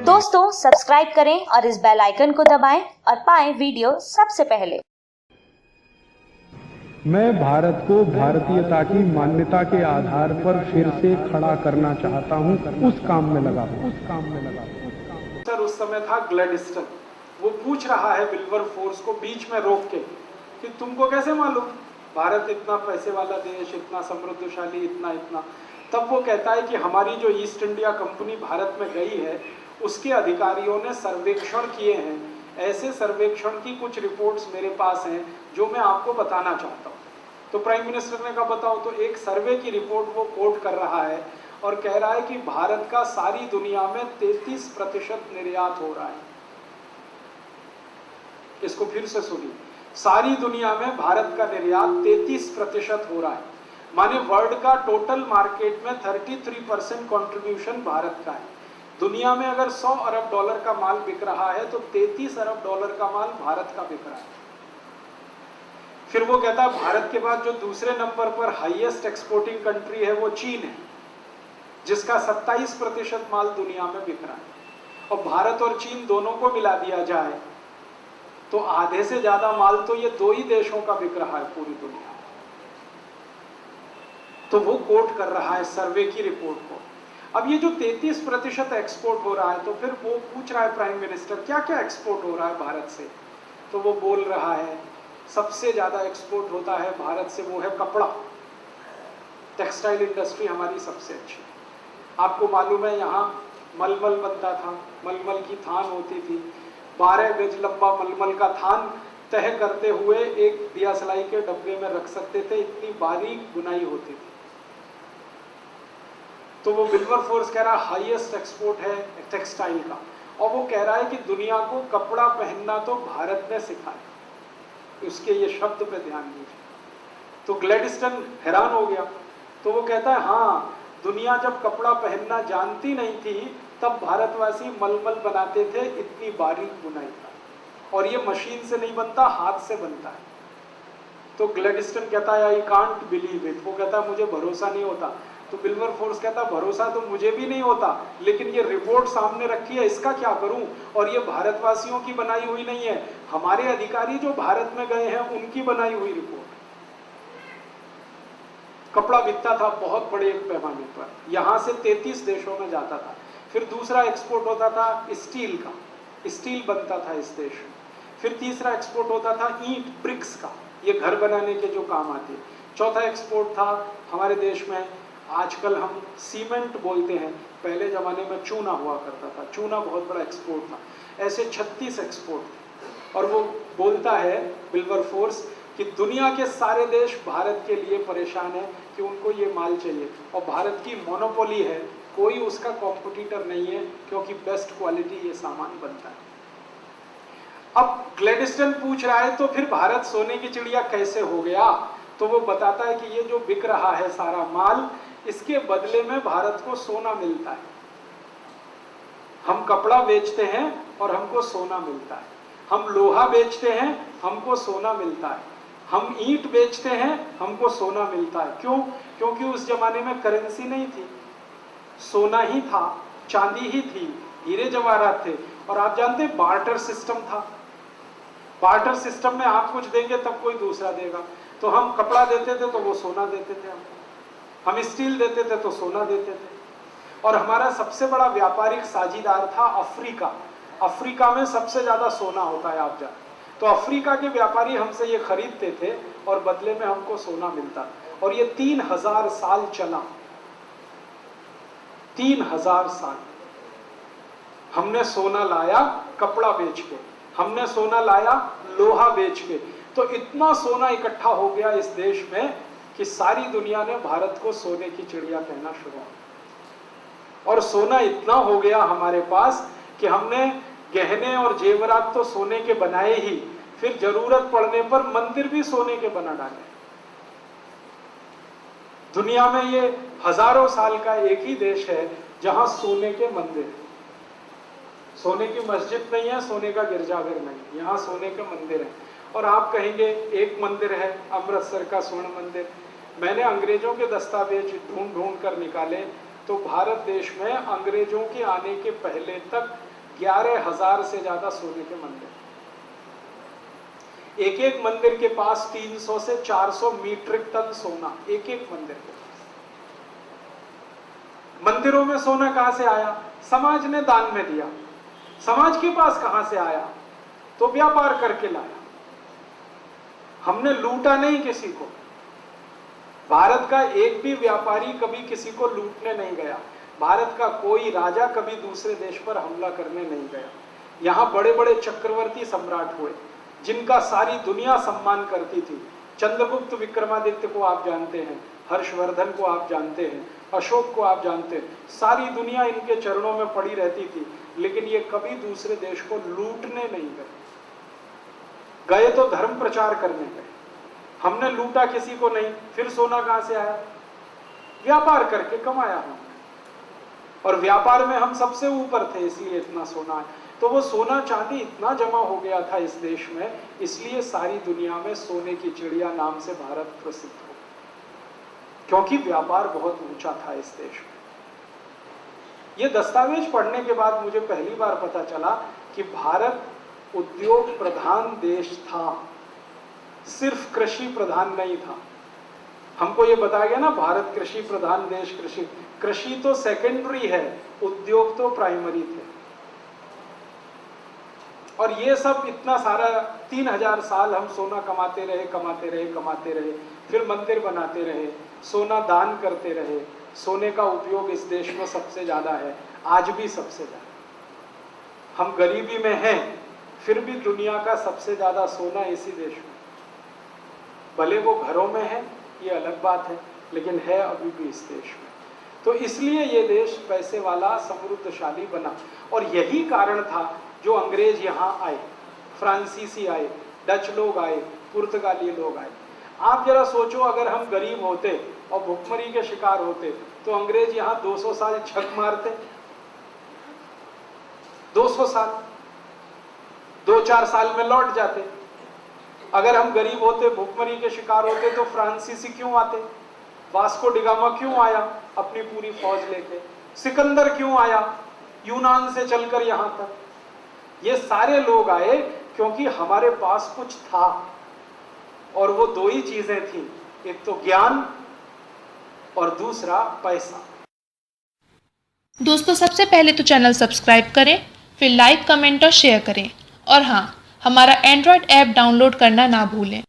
दोस्तों सब्सक्राइब करें और इस बेल आइकन को दबाएं और पाएं वीडियो सबसे पहले। मैं भारत को भारतीयता की मान्यता के आधार पर फिर से खड़ा करना चाहता हूं, उस काम में लगा सर उस समय था ग्लैडिस्टन, वो पूछ रहा है विल्बरफोर्स को बीच में रोक के कि तुमको कैसे मालूम भारत इतना पैसे वाला देश, इतना समृद्धशाली, इतना इतना। तब वो कहता है कि हमारी जो ईस्ट इंडिया कंपनी भारत में गई है उसके अधिकारियों ने सर्वेक्षण किए हैं। ऐसे सर्वेक्षण की कुछ रिपोर्ट्स मेरे पास हैं जो मैं आपको बताना चाहता हूँ। तो प्राइम मिनिस्टर ने कहा बताओ। तो एक सर्वे की रिपोर्ट वो कोट कर रहा है और कह रहा है कि भारत का सारी दुनिया में 33% निर्यात हो रहा है। इसको फिर से सुनिए, सारी दुनिया में भारत का निर्यात 33% हो रहा है। माने वर्ल्ड का टोटल मार्केट में 33% कंट्रीब्यूशन भारत का है। दुनिया में अगर 100 अरब डॉलर का माल बिक रहा है तो 33 अरब डॉलर का माल भारत का बिक रहा है। फिर वो कहता है भारत के बाद जो दूसरे नंबर पर हाईएस्ट एक्सपोर्टिंग कंट्री है वो चीन है, जिसका 27% माल दुनिया में बिक रहा है। और भारत और चीन दोनों को मिला दिया जाए तो आधे से ज्यादा माल तो ये दो ही देशों का बिक रहा है पूरी दुनिया में। तो वो कोट कर रहा है सर्वे की रिपोर्ट को। अब ये जो 33% एक्सपोर्ट हो रहा है, तो फिर वो पूछ रहा है प्राइम मिनिस्टर क्या क्या एक्सपोर्ट हो रहा है भारत से। तो वो बोल रहा है सबसे ज्यादा एक्सपोर्ट होता है भारत से वो है कपड़ा। टेक्सटाइल इंडस्ट्री हमारी सबसे अच्छी है। आपको मालूम है यहाँ मलमल बनता था, मलमल की थान होती थी। 12 गज लंबा मलमल का थान तह करते हुए एक दिया सलाई के डब्बे में रख सकते थे, इतनी बारीक बुनाई होती थी। तो वो विल्बरफोर्स कह रहा है हाईएस्ट एक्सपोर्ट है टेक्सटाइल का। और वो कह रहा है कि दुनिया को कपड़ा पहनना तो भारत ने सिखाया। उसके ये शब्द पे ध्यान दीजिए। तो ग्लैडिस्टन हैरान हो गया। तो वो कहता है हाँ, दुनिया जब कपड़ा पहनना जानती नहीं थी तब भारतवासी मलमल बनाते थे, इतनी बारीक बुनाई का। और ये मशीन से नहीं बनता, हाथ से बनता है। तो ग्लैडिस्टन कहता है आई कांट बिलीव इट। वो कहता है मुझे भरोसा नहीं होता। तो विल्बरफोर्स कहता है भरोसा तो मुझे भी नहीं होता, लेकिन ये रिपोर्ट सामने रखी है, इसका क्या करूं। और ये भारतवासियों की बनाई हुई नहीं है, हमारे अधिकारी जो भारत में गए हैं उनकी बनाई हुई रिपोर्ट। कपड़ा बिकता था बहुत बड़े पैमाने पर, यहां से 33 देशों में जाता था। फिर दूसरा एक्सपोर्ट होता था स्टील का, स्टील बनता था इस देश में। फिर तीसरा एक्सपोर्ट होता था ईंट, ब्रिक्स का, ये घर बनाने के जो काम आते। चौथा एक्सपोर्ट था हमारे देश में, आजकल हम सीमेंट बोलते हैं, पहले जमाने में चूना हुआ करता था, चूना बहुत बड़ा एक्सपोर्ट था। ऐसे 36 एक्सपोर्ट थे। और वो बोलता है विल्बरफोर्स कि दुनिया के सारे देश भारत के लिए परेशान है कि उनको ये माल चाहिए, और भारत की मोनोपोली है, कोई उसका कॉम्पिटिटर नहीं है, क्योंकि बेस्ट क्वालिटी ये सामान बनता है। अब ग्लैडिस्टन पूछ रहा है तो फिर भारत सोने की चिड़िया कैसे हो गया। तो वो बताता है कि ये जो बिक रहा है सारा माल, इसके बदले में भारत को सोना मिलता है। हम कपड़ा बेचते हैं और हमको सोना मिलता है। हम लोहा बेचते हैं, हमको सोना मिलता है। हम ईंट बेचते हैं, हमको सोना मिलता है। क्यों? क्योंकि उस जमाने में करेंसी नहीं थी, सोना ही था, चांदी ही थी, हीरे जवाहरात थे। और आप जानते हैं बार्टर सिस्टम था। बार्टर सिस्टम में आप कुछ देंगे तब कोई दूसरा देगा। तो हम कपड़ा देते थे तो वो सोना देते थे हमको, हम स्टील देते थे तो सोना देते थे। और हमारा सबसे बड़ा व्यापारिक साझीदार था अफ्रीका। अफ्रीका में सबसे ज्यादा सोना होता है, आप जानते। तो अफ्रीका के व्यापारी हमसे ये खरीदते थे और बदले में हमको सोना मिलता। और ये 3000 साल चला, 3000 साल हमने सोना लाया कपड़ा बेच के, हमने सोना लाया लोहा बेच के। तो इतना सोना इकट्ठा हो गया इस देश में कि सारी दुनिया ने भारत को सोने की चिड़िया कहना शुरू किया। और सोना इतना हो गया हमारे पास कि हमने गहने और जेवरात तो सोने के बनाए ही, फिर जरूरत पड़ने पर मंदिर भी सोने के बना डाले। दुनिया में ये हजारों साल का एक ही देश है जहां सोने के मंदिर है। सोने की मस्जिद नहीं है, सोने का गिरजाघर नहीं, यहाँ सोने के मंदिर है। और आप कहेंगे एक मंदिर है अमृतसर का स्वर्ण मंदिर। मैंने अंग्रेजों के दस्तावेज ढूंढ ढूंढ कर निकाले तो भारत देश में अंग्रेजों के आने के पहले तक 11,000 से ज्यादा सोने के मंदिर। एक एक मंदिर के पास 300 से 400 मीट्रिक टन सोना, एक एक मंदिर के पास। मंदिरों में सोना कहां से आया? समाज ने दान में दिया। समाज के पास कहां से आया? तो व्यापार करके लाया। हमने लूटा नहीं किसी को। भारत का एक भी व्यापारी कभी किसी को लूटने नहीं गया। भारत का कोई राजा कभी दूसरे देश पर हमला करने नहीं गया। यहाँ बड़े बड़े चक्रवर्ती सम्राट हुए जिनका सारी दुनिया सम्मान करती थी। चंद्रगुप्त विक्रमादित्य को आप जानते हैं, हर्षवर्धन को आप जानते हैं, अशोक को आप जानते हैं। सारी दुनिया इनके चरणों में पड़ी रहती थी, लेकिन ये कभी दूसरे देश को लूटने नहीं गए। गए तो धर्म प्रचार करने गए। हमने लूटा किसी को नहीं। फिर सोना कहां से आया? व्यापार करके कमाया हमने, और व्यापार में हम सबसे ऊपर थे, इसलिए इतना सोना है। तो वो सोना चांदी इतना जमा हो गया था इस देश में, इसलिए सारी दुनिया में सोने की चिड़िया नाम से भारत प्रसिद्ध हो, क्योंकि व्यापार बहुत ऊंचा था इस देश में। ये दस्तावेज पढ़ने के बाद मुझे पहली बार पता चला कि भारत उद्योग प्रधान देश था, सिर्फ कृषि प्रधान नहीं था। हमको ये बताया गया ना, भारत कृषि प्रधान देश। कृषि तो सेकेंडरी है, उद्योग तो प्राइमरी थे। और ये सब इतना सारा 3000 साल हम सोना कमाते रहे, फिर मंदिर बनाते रहे, सोना दान करते रहे। सोने का उपयोग इस देश में सबसे ज्यादा है, आज भी सबसे ज्यादा। हम गरीबी में हैं, फिर भी दुनिया का सबसे ज्यादा सोना इसी देश में। भले वो घरों में है, ये अलग बात है, लेकिन है अभी भी इस देश में। तो इसलिए ये देश पैसे वाला, समृद्धशाली बना। और यही कारण था जो अंग्रेज यहाँ आए, फ्रांसीसी आए, डच लोग आए, पुर्तगाली लोग आए। आप जरा सोचो, अगर हम गरीब होते और भुखमरी के शिकार होते तो अंग्रेज यहाँ 200 साल छक मारते। 200 साल, 2-4 साल में लौट जाते। अगर हम गरीब होते, भुखमरी के शिकार होते, तो फ्रांसीसी क्यों आते? वास्को डिगामा क्यों आया अपनी पूरी फौज लेके? सिकंदर क्यों आया यूनान से चलकर यहां तक? ये सारे लोग आए क्योंकि हमारे पास कुछ था, और वो दो ही चीजें थी, एक तो ज्ञान और दूसरा पैसा। दोस्तों, सबसे पहले तो चैनल सब्सक्राइब करें, फिर लाइक, कमेंट और शेयर करें। और हाँ, हमारा एंड्रॉयड ऐप डाउनलोड करना ना भूलें।